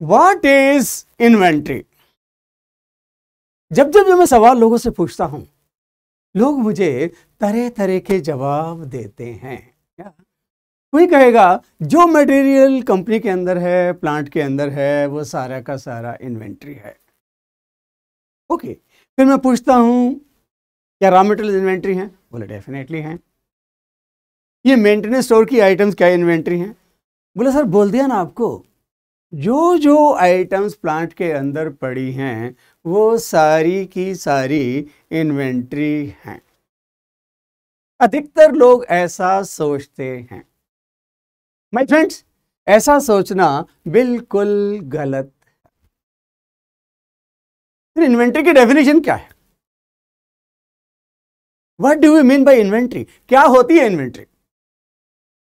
What is inventory? जब जब मैं सवाल लोगों से पूछता हूं, लोग मुझे तरह तरह के जवाब देते हैं। क्या कोई कहेगा जो मटेरियल कंपनी के अंदर है, प्लांट के अंदर है, वो सारा का सारा इन्वेंट्री है। ओके, फिर मैं पूछता हूं क्या रॉ मटेरियल इन्वेंट्री है? बोले डेफिनेटली है। ये मेंटेनेंस स्टोर की आइटम्स क्या इन्वेंट्री हैं? बोले सर बोल दिया ना आपको, जो जो आइटम्स प्लांट के अंदर पड़ी हैं वो सारी की सारी इन्वेंट्री हैं। अधिकतर लोग ऐसा सोचते हैं। माय फ्रेंड्स, ऐसा सोचना बिल्कुल गलत है। फिर इन्वेंट्री की डेफिनेशन क्या है? What do you mean by inventory? क्या होती है इन्वेंट्री?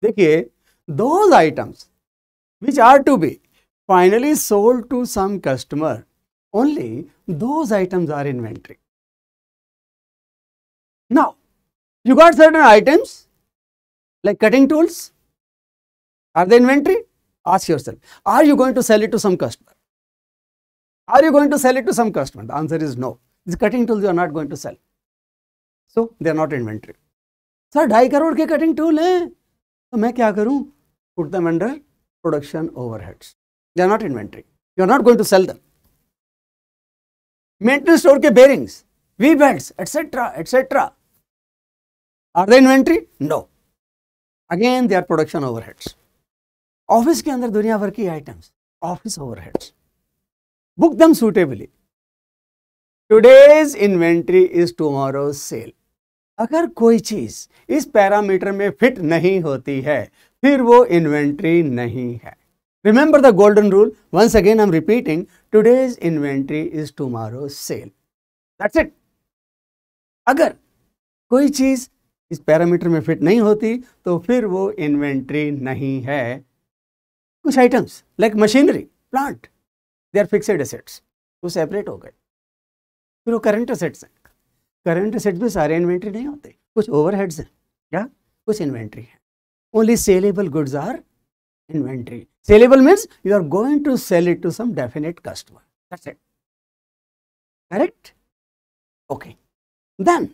देखिए, those items which are to be finally sold to some customer, only those items are inventory. Now, you got certain items like cutting tools. Are they inventory? Ask yourself, are you going to sell it to some customer? Are you going to sell it to some customer? The answer is no. These cutting tools you are not going to sell. So, they are not inventory. Sir, 2.5 crore के cutting tool हैं, तो मैं क्या करूं? Put them under production overheads. They are not inventory. You are not going to sell them. Maintenance store के bearings, V-belts, etc., etc. Are they inventory? No. Again, they are production overheads. Office के अंदर दुनिया भर की items, office overheads. Book them suitably. Today's inventory is tomorrow's sale. अगर कोई चीज इस पैरामीटर में फिट नहीं होती है, फिर वो इन्वेंट्री नहीं है। Remember the golden rule, once again I am repeating, today's inventory is tomorrow sale. That's it. अगर कोई चीज इस पैरामीटर में फिट नहीं होती तो फिर वो इन्वेंट्री नहीं है। कुछ items like machinery, plant, they are fixed assets, वो सेपरेट हो गए। फिर वो करंट एसेट्स हैं। करंट एसेट्स भी सारे इन्वेंट्री नहीं होते, कुछ ओवरहेड्स हैं या कुछ इन्वेंट्री है। Only saleable goods are inventory. Saleable means you are going to sell it to some definite customer. That's it. Correct? Okay. Then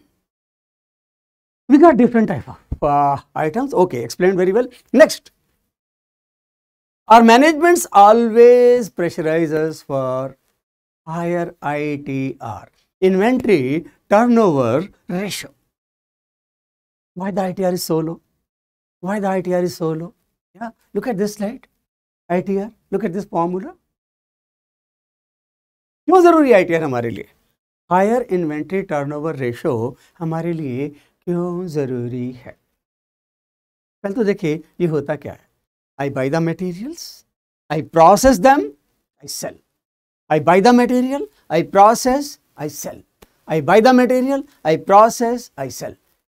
we got different type of items. Okay, explained very well. Next, our managements always pressurize us for higher ITR, inventory turnover ratio. Why the ITR is so low? Why the ITR is so low? Yeah, look at this slide. ITR, look at this formula. क्यों जरूरी है ITR हमारे लिए? Higher inventory turnover ratio हमारे लिए क्यों जरूरी है? पहले तो देखिए ये होता क्या है। I buy the materials, I process them, I sell. I buy the material, I process, I sell. I buy the material, I process, I sell.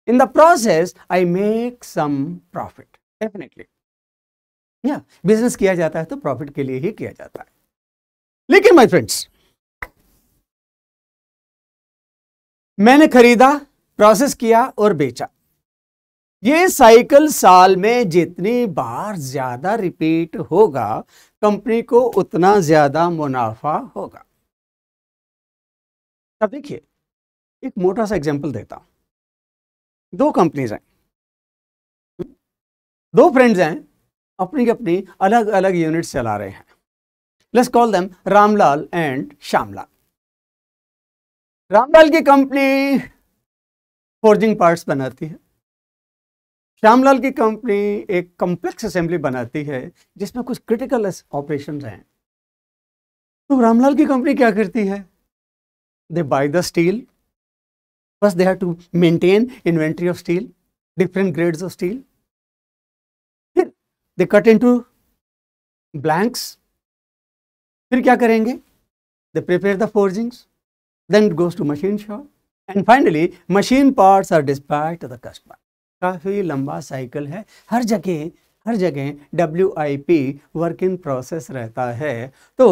In the process, I make some profit. Definitely. Yeah, business किया जाता है तो profit के लिए ही किया जाता है। लेकिन my friends, मैंने खरीदा, प्रोसेस किया और बेचा। ये साइकिल साल में जितनी बार ज्यादा रिपीट होगा, कंपनी को उतना ज्यादा मुनाफा होगा। अब देखिए, एक मोटा सा एग्जांपल देता हूं। दो कंपनीज हैं, दो फ्रेंड्स हैं, अपनी अपनी अलग अलग यूनिट्स चला रहे हैं। Let's call them Ramlal and Shyamlal. Ramlal की कंपनी फोर्जिंग पार्ट्स बनाती है, श्यामलाल की कंपनी एक कॉम्प्लेक्स असेंबली बनाती है जिसमें कुछ क्रिटिकल ऑपरेशंस हैं। तो रामलाल की कंपनी क्या करती है? They buy the steel. First, they have to maintain inventory of steel, different grades of steel. फिर they cut into blanks. फिर क्या करेंगे? They prepare the forgings. Then it goes to machine shop. And finally, machine parts are dispatched to the customer. काफी लंबा cycle है। हर जगह WIP work in process रहता है। तो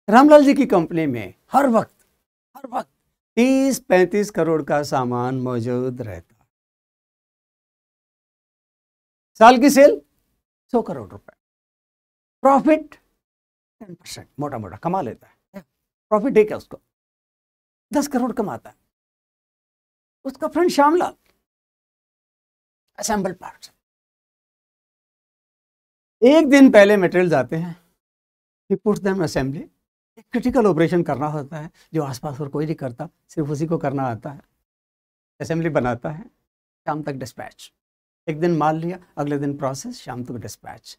रामलाल जी की कंपनी में हर वक्त 30-35 करोड़ का सामान मौजूद रहता। साल की सेल 100 करोड़ रुपए, प्रॉफिट 10% मोटा मोटा कमा लेता है, प्रॉफिट है क्या उसको, 10 करोड़ कमाता है। उसका फ्रेंड श्यामलाल असेंबल पार्ट्स, एक दिन पहले मटेरियल आते हैं, he puts them assembly, एक क्रिटिकल ऑपरेशन करना होता है जो आसपास और कोई नहीं करता, सिर्फ उसी को करना आता है, असेंबली बनाता है, शाम तक डिस्पैच। एक दिन माल लिया, अगले दिन प्रोसेस, शाम तक डिस्पैच।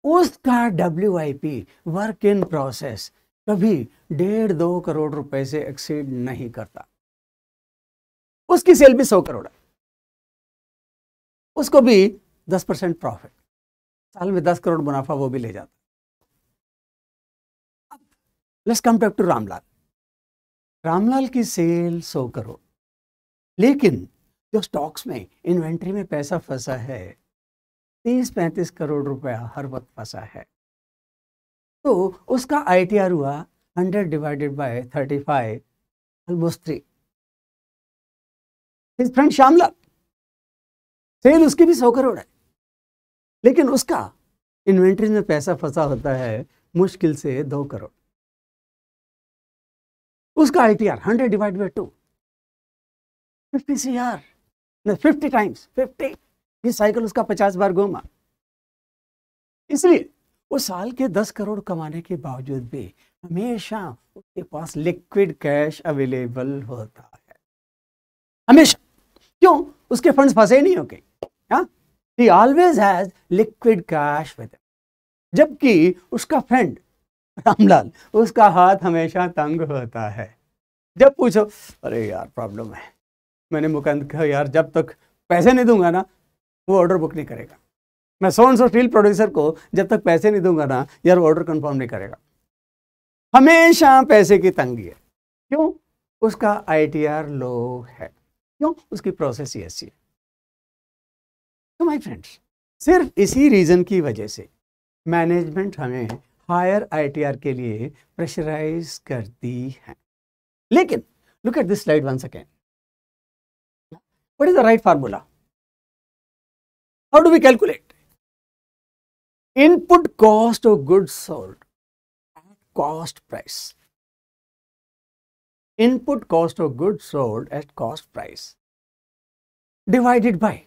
उसका WIP वर्क इन प्रोसेस कभी 1.5-2 करोड़ रुपए से एक्सीड नहीं करता। उसकी सेल भी 100 करोड़ है, उसको भी 10% प्रॉफिट, साल में 10 करोड़ मुनाफा वो भी ले जाता। Let's come back to Ramlal. Ramlal की सेल 100 करोड़, लेकिन जो स्टॉक्स में इन्वेंट्री में पैसा फंसा है 30-35 करोड़ रुपया हर वक्त फंसा है, तो उसका ITR हुआ 100 divided by 35, almost 3। His friend Shyamlal, sale उसकी भी 100 करोड़ है, लेकिन उसका इन्वेंट्री में पैसा फंसा होता है मुश्किल से 2 करोड़। उसका ITR 100 divide by 2, 50 CR, 50 times 50, ये साइकिल उसका 50 बार घूमा। इसलिए वो साल के 10 करोड़ कमाने के बावजूद भी हमेशा उसके पास लिक्विड कैश अवेलेबल होता है, हमेशा। क्यों? उसके फंड्स फंसे नहीं होंगे। He always has liquid cash with him। जबकि उसका फ्रेंड रामलाल, उसका हाथ हमेशा तंग होता है। जब पूछो, अरे यार प्रॉब्लम है, मैंने मुकंद कहा यार जब तक पैसे नहीं दूंगा ना वो ऑर्डर बुक नहीं करेगा। मैं सो स्टील प्रोड्यूसर को जब तक पैसे नहीं दूंगा ना यार वो ऑर्डर कंफर्म नहीं करेगा। हमेशा पैसे की तंगी है। क्यों? उसका ITR लो है। क्यों? उसकी प्रोसेस ही ऐसी है। तो माय फ्रेंड्स, सिर्फ इसी रीजन की वजह से मैनेजमेंट हमें हायर ITR के लिए प्रेशराइज करती है। लेकिन look at this slide once again. What is the right formula? How do we calculate input cost of goods sold at cost price? Input cost of goods sold at cost price divided by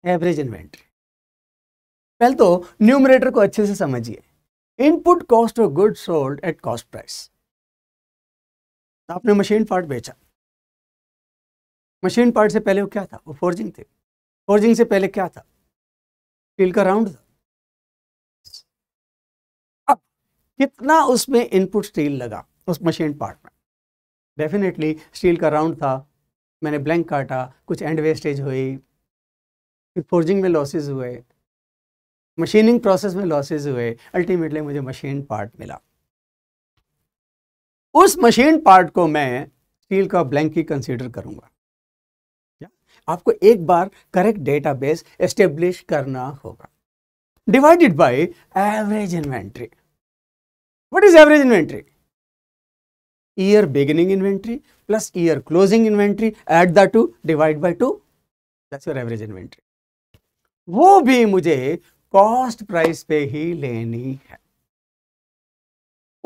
average inventory. पहले तो numerator को अच्छे से समझिए। Input cost of goods sold at cost price, आपने machine part बेचा, machine part से पहले वो क्या था? वो फोर्जिंग थे। फोर्जिंग से पहले क्या था? स्टील का राउंड था। अब कितना उसमें इनपुट स्टील लगा उस मशीन पार्ट में? डेफिनेटली स्टील का राउंड था, मैंने ब्लैंक काटा, कुछ एंड वेस्टेज हुई, फिर फोर्जिंग में लॉसेस हुए, मशीनिंग प्रोसेस में लॉसेस हुए, अल्टीमेटली मुझे मशीन पार्ट मिला। उस मशीन पार्ट को मैं स्टील का ब्लैंक ही कंसीडर करूंगा। आपको एक बार करेक्ट डेटाबेस एस्टेब्लिश करना होगा। Divided by average inventory. What is average inventory? Year beginning inventory plus year closing inventory, add the two, divide by 2, that's your average inventory. वो भी मुझे कॉस्ट प्राइस पे ही लेनी है।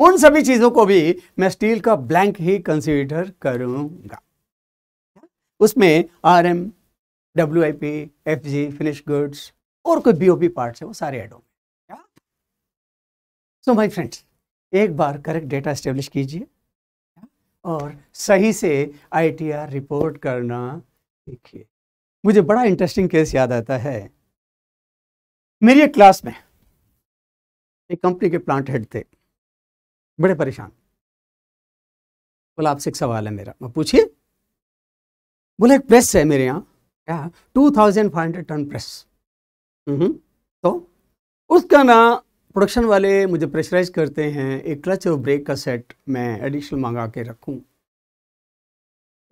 उन सभी चीजों को भी मैं स्टील का ब्लैंक ही कंसीडर करूंगा। उसमें RM, WIP, FG, finish goods और कोई BOP पार्ट्स है वो सारे ऐड होंगे। सो माय फ्रेंड्स, एक बार करेक्ट डेटा एस्टेब्लिश कीजिए और सही से ITR रिपोर्ट करना सीखिए। मुझे बड़ा इंटरेस्टिंग केस याद आता है। मेरी एक क्लास में एक कंपनी के प्लांट हेड थे, बड़े परेशान। बोला आपसे एक सवाल है मेरा। मैं पूछिए। बोले एक प्रेस है मेरे यहाँ, क्या 2500 टन प्रेस। तो उसका ना प्रोडक्शन वाले मुझे प्रेशराइज करते हैं एक क्लच और ब्रेक का सेट मैं एडिशनल मंगा के रखूं।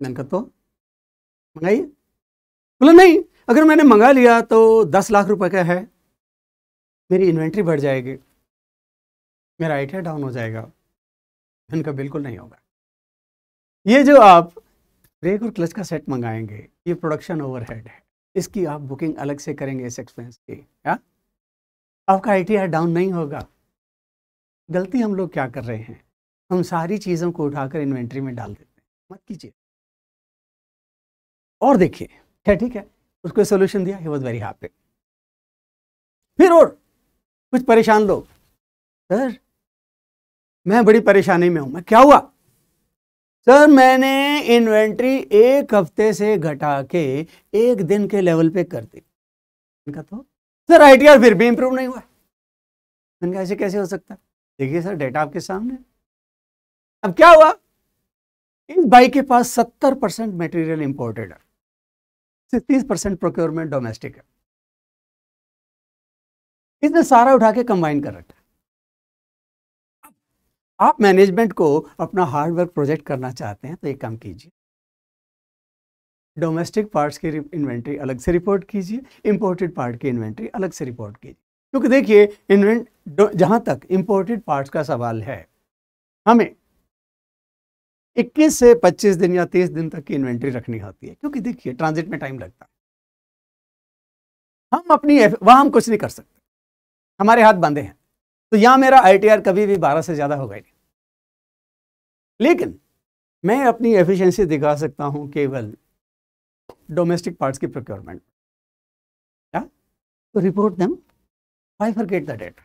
मैंने कहा तो मंगाइए। बोला नहीं, अगर मैंने मंगा लिया तो 10 लाख रुपए का है, मेरी इन्वेंट्री बढ़ जाएगी, मेरा ITR डाउन हो जाएगा। इनका बिल्कुल नहीं होगा। ये जो आप ब्रेक और क्लच का सेट मंगाएंगे ये प्रोडक्शन ओवरहेड है, इसकी आप बुकिंग अलग से करेंगे इस एक्सपेंस की। आपका ITR डाउन नहीं होगा। गलती हम लोग क्या कर रहे हैं, हम सारी चीज़ों को उठाकर इन्वेंट्री में डाल देते हैं। मत कीजिए। और देखिए क्या ठीक है, उसको सोल्यूशन दिया, ही वॉज वेरी हैप्पी। फिर और कुछ परेशान लोग, सर मैं बड़ी परेशानी में हूं। मैं क्या हुआ? सर मैंने इन्वेंट्री 1 हफ्ते से घटा के 1 दिन के लेवल पे कर दी। इनका तो सर आईटीआर फिर भी इंप्रूव नहीं हुआ। मैंने कहा ऐसे कैसे हो सकता है? देखिए सर डेटा आपके सामने। अब क्या हुआ, इस भाई के पास 70% मटेरियल इंपोर्टेड है, 30% प्रोक्योरमेंट डोमेस्टिक है। इसने सारा उठा के कंबाइन कर रखा है। आप मैनेजमेंट को अपना हार्डवर्क प्रोजेक्ट करना चाहते हैं तो एक काम कीजिए, डोमेस्टिक पार्ट्स की इन्वेंट्री अलग से रिपोर्ट कीजिए, इंपोर्टेड पार्ट की इन्वेंट्री अलग से रिपोर्ट कीजिए। क्योंकि देखिए जहां तक इंपोर्टेड पार्ट्स का सवाल है, हमें 21 से 25 दिन या 30 दिन तक की इन्वेंट्री रखनी होती है, क्योंकि देखिए ट्रांजिट में टाइम लगता है। हम अपनी वहां हम कुछ नहीं कर सकते, हमारे हाथ बंधे हैं। तो यहां मेरा आईटीआर कभी भी 12 से ज्यादा होगा ही नहीं, लेकिन मैं अपनी एफिशिएंसी दिखा सकता हूं केवल डोमेस्टिक पार्ट्स की प्रोक्योरमेंट। तो report them, bifurcate the data.